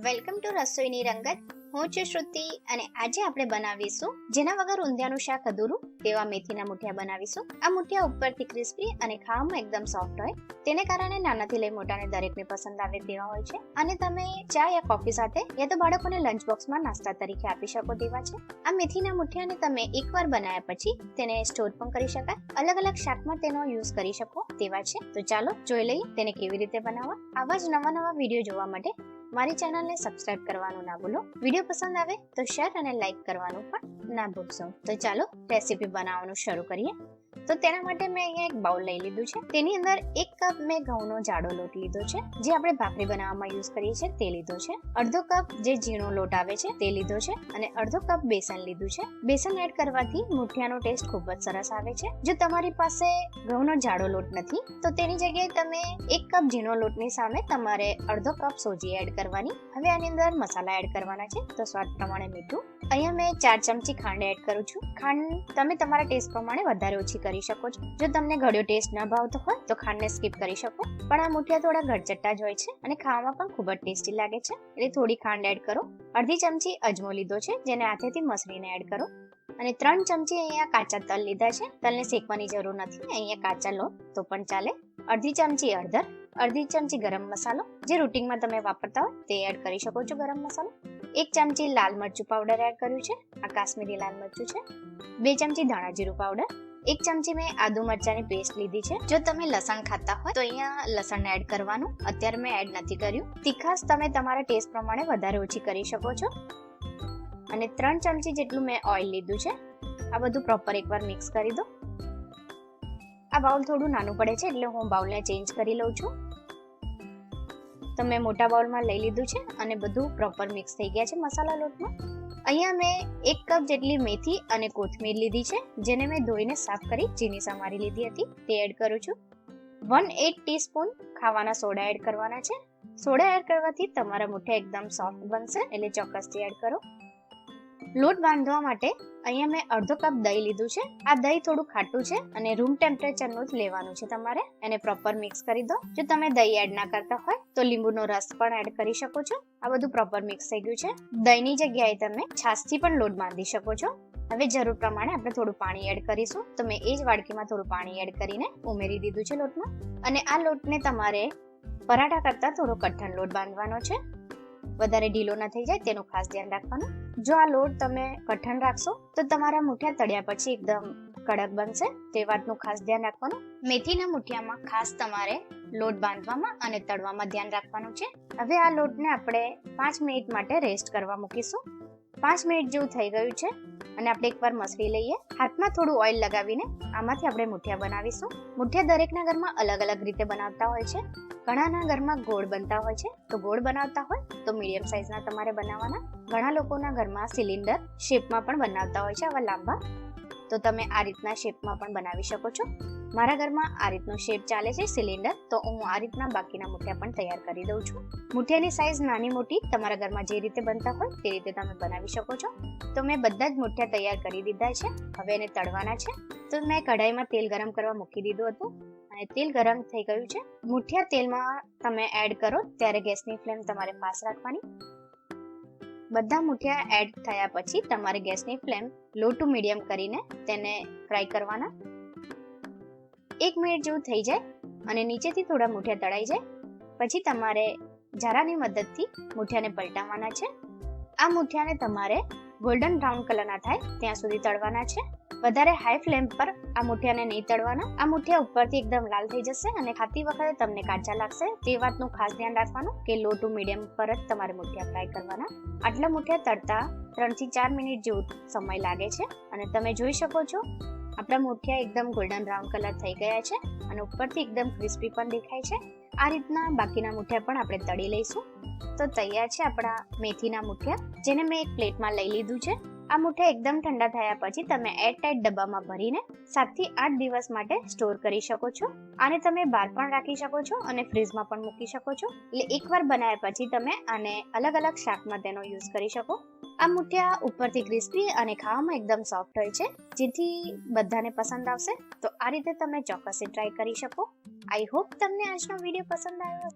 Welcome to રસોઈની રંગત. હું છું શ્રુતિ અને આજે આપણે બનાવીશું જેના વગર ઊંધિયાનું શાક અધૂરું તેવા મેથીના મુઠિયા બનાવીશું. આ મુઠિયા ઉપરથી ક્રિસ્પી અને ખાવામાં એકદમ સોફ્ટ હોય, તેને કારણે નાનાથી લઈ મોટાને દરેકને પસંદ આવે તેવા હોય છે અને તમે ચા યા કોફી સાથે યા તો બાળકોને લંચ બોક્સમાં નાસ્તા તરીકે આપી શકો તેવા છે. આ મેથીના મુઠિયાને તમે એકવાર બનાવ્યા પછી તેને સ્ટોર પણ કરી શકાય, અલગ અલગ શાકમાં તેનો યુઝ કરી શકો તેવા છે. તો ચાલો જોઈ લઈએ તેને કેવી રીતે બનાવવા. આવા જ નવા વિડીયો જોવા માટે મારી ચેનલને સબસ્ક્રાઇબ કરવાનું ના ભૂલો. વિડીયો પસંદ આવે તો શેર અને લાઈક કરવાનું પણ ના ભૂલશો. તો ચાલો રેસીપી બનાવવાનું શરૂ કરીએ. તો તેના માટે મેં અહીંયા એક બાઉલ લઈ લીધું છે. તેની અંદર 1 કપ મેં ઘઉંનો જાડો લોટ લીધો છે, જે આપણે ભાખરી બનાવવામાં યુઝ કરીએ છીએ તે લીધો છે. અડધો કપ જે ઝીણો લોટ આવે છે તે લીધો છે અને અડધો કપ બેસન લીધું છે. બેસન એડ કરવાથી મુઠિયાનો ટેસ્ટ ખૂબ જ સરસ આવે છે. જો તમારી પાસે ઘઉંનો જાડો લોટ નથી તો તેની જગ્યાએ તમે 1 કપ ઝીણો લોટની સામે તમારે અડધો કપ સોજી એડ કરવાની. હવે આની અંદર મસાલા એડ કરવાના છે, તો સ્વાદ પ્રમાણે મીઠું. અહીંયા મેં 4 ચમચી ખાંડ એડ કરું છું. ખાંડ તમે તમારા ટેસ્ટ પ્રમાણે વધારે ઓછી કરી શકો છો. જો તમને ગળ્યો ટેસ્ટ ન ભાવતો હોય તો ખાંડને સ્કીપ કરી શકો, પણ આ મુઠિયા થોડા ગળચટ્ટા જ હોય છે અને ખાવામાં પણ ખૂબ જ ટેસ્ટી લાગે છે, એટલે થોડી ખાંડ એડ કરો. અડધી ચમચી અજમો લીધો છે, જેને હાથેથી મસળીને એડ કરો અને 3 ચમચી અહીંયા કાચા તલ લીધા છે. તલને શેકવાની જરૂર નથી, અહીંયા કાચા લો તો પણ ચાલે. અડધી ચમચી હળદર, અડધી ચમચી ગરમ મસાલો, જે રૂટિનમાં તમે વાપરતા હોય તે એડ કરી શકો છો ગરમ મસાલો. 1 ચમચી લાલ મરચું પાવડર એડ કર્યું છે, આ કાશ્મીરી લાલ મરચું છે. 2 ચમચી ધાણા જીરું પાવડર. 1 ચમચી મેં આદુ મરચાની પેસ્ટ લીધી છે. જો તમે લસણ ખાતા હોય તો અહીંયા લસણ એડ કરવાનું, અત્યારે મેં એડ નથી કર્યું. તીખાશ તમે તમારા ટેસ્ટ પ્રમાણે વધારે ઓછી કરી શકો છો. અને 3 ચમચી જેટલું મેં ઓઇલ લીધું છે. આ બધું પ્રોપર એકવાર મિક્સ કરી દો. આ બાઉલ થોડું નાનું પડે છે એટલે હું બાઉલને ચેન્જ કરી લઉં છું. તો મેં મોટા બાઉલમાં લઈ લીધું છે અને બધું પ્રોપર મિક્સ થઈ ગયા છે મસાલા લોટમાં. અહીંયા મેં 1 કપ જેટલી મેથી અને કોથમીર લીધી છે, જેને મેં ધોઈને સાફ કરી ઝીણી સમારી લીધી હતી, તે એડ કરું છું. 1/8 ટીસ્પૂન ખાવાના સોડા એડ કરવાના છે. સોડા એડ કરવાથી તમારા મુઠિયા એકદમ સોફ્ટ બનશે, એટલે ચોક્કસથી એડ કરો. લોટ બાંધવા માટે અહીંયા મેં અડધો કપ દહીં લીધું છે. આ દહીં થોડું ખાટું છે અને રૂમ ટેમ્પરેચરનું જ લેવાનું છે તમારે. એને પ્રોપર મિક્સ કરી દો. જો તમે દહીં એડ ના કરતા હોય તો લીંબુનો રસ પણ એડ કરી શકો છો. આ બધું પ્રોપર મિક્સ થઈ ગયું છે. દહીંની જગ્યાએ તમે છાશથી પણ લોટ બાંધી શકો છો. હવે જરૂર પ્રમાણે આપણે થોડું પાણી એડ કરીશું, તો મેં એ જ વાડકીમાં થોડું પાણી એડ કરીને ઉમેરી દીધું છે લોટમાં. અને આ લોટને તમારે પરાઠા કરતા થોડો કઠણ લોટ બાંધવાનો છે, વધારે ઢીલો ના થઈ જાય તેનું ખાસ ધ્યાન રાખવાનું. જો આ લોટ તમે કઠણ રાખશો તો તમારા મુઠિયા તળ્યા પછી એકદમ કડક બનશે, તે વાતનું ખાસ ધ્યાન રાખવાનું. મેથીના મુઠિયામાં ખાસ તમારે લોટ બાંધવામાં અને તળવામાં ધ્યાન રાખવાનું છે. હવે આ લોટને આપણે 5 મિનિટ માટે રેસ્ટ કરવા મૂકીશું. 5 મિનિટ જેવું થઈ ગયું છે અને આપણે એકવાર મસળી લઈએ. હાથમાં થોડું ઓઇલ લગાવીને આમાંથી આપણે મુઠિયા બનાવીશું. મુઠિયા દરેકના ઘરમાં અલગ અલગ રીતે બનાવતા હોય છે. ઘણાના ઘરમાં ગોળ બનતા હોય છે, તો ગોળ બનાવતા હોય તો મીડિયમ સાઇઝના તમારે બનાવવાના. ઘણા લોકોના ઘરમાં સિલિન્ડર શેપમાં પણ બનાવતા હોય છે, આવા લાંબા, તો તમે આ રીતના શેપમાં પણ બનાવી શકો છો. મારા ઘરમાં આ રીતનો શેપ ચાલે છે સિલિન્ડર, તો હું આ રીતના બાકીના મુઠિયા પણ તૈયાર કરી દઉં છું. મુઠિયાની સાઇઝ નાની મોટી તમારા ઘરમાં જે રીતે બનતા હોય તે રીતે તમે બનાવી શકો છો. તો મેં બધા જ મુઠિયા તૈયાર કરી દીધા છે. હવે એને તળવાના છે. તો મેં કઢાઈમાં તેલ ગરમ કરવા મૂકી દીધું હતું અને તેલ ગરમ થઈ ગયું છે. મુઠિયા તેલમાં તમે એડ કરો ત્યારે ગેસની ફ્લેમ તમારે ફાસ્ટ રાખવાની. બધા મુઠિયા એડ થયા પછી તમારે ગેસની ફ્લેમ લો ટુ મીડિયમ કરીને તેને ફ્રાય કરવાના. 1 મિનિટ જેવું થઈ જાય અને નીચેથી થોડા મુઠિયા તળાઈ જાય પછી તમારે ઝારાની મદદથી મુઠિયાને પલટાવવાના છે. આ મુઠિયાને તમારે ગોલ્ડન બ્રાઉન કલરના થાય ત્યાં સુધી તળવાના છે. વધારે હાઈ ફ્લેમ પર આ મુઠિયાને નહીં તળવાના. આ મુઠિયા ઉપરથી એકદમ લાલ થઈ જશે અને ખાતી વખતે તમને કાચા લાગશે, તે વાતનું ખાસ ધ્યાન રાખવાનું કે લો ટુ મીડિયમ પર જ તમારે મુઠિયા ફ્રાય કરવાના. આટલા મુઠિયા તળતા 3 થી 4 મિનિટ જેવો સમય લાગે છે અને તમે જોઈ શકો છો આપણા મુઠિયા એકદમ ગોલ્ડન બ્રાઉન કલર થઈ ગયા છે અને ઉપરથી એકદમ ક્રિસ્પી પણ દેખાય છે. આ રીતના બાકીના મુઠિયા પણ આપણે તળી લઈશું. તો તૈયાર છે આપણા મેથીના મુઠિયા, જેને મેં એક પ્લેટમાં લઈ લીધું છે. આ મુઠિયા એકદમ ઠંડા થયા પછી તમે એરટાઇટ ડબ્બામાં ભરીને 7 થી 8 દિવસ માટે સ્ટોર કરી શકો છો. આને તમે બહાર પણ રાખી શકો છો અને ફ્રીઝમાં પણ મૂકી શકો છો. એટલે એકવાર બનાવ્યા પછી તમે આને અલગ અલગ શાકમાં તેનો યુઝ કરી શકો. આ મુઠિયા ઉપરથી ક્રિસ્પી અને ખાવામાં એકદમ સોફ્ટ હોય છે, જેથી બધાને પસંદ આવશે. તો આ રીતે તમે ચોક્કસથી ટ્રાય કરી શકો. આઈ હોપ તમને આજનો વિડીયો પસંદ આવ્યો.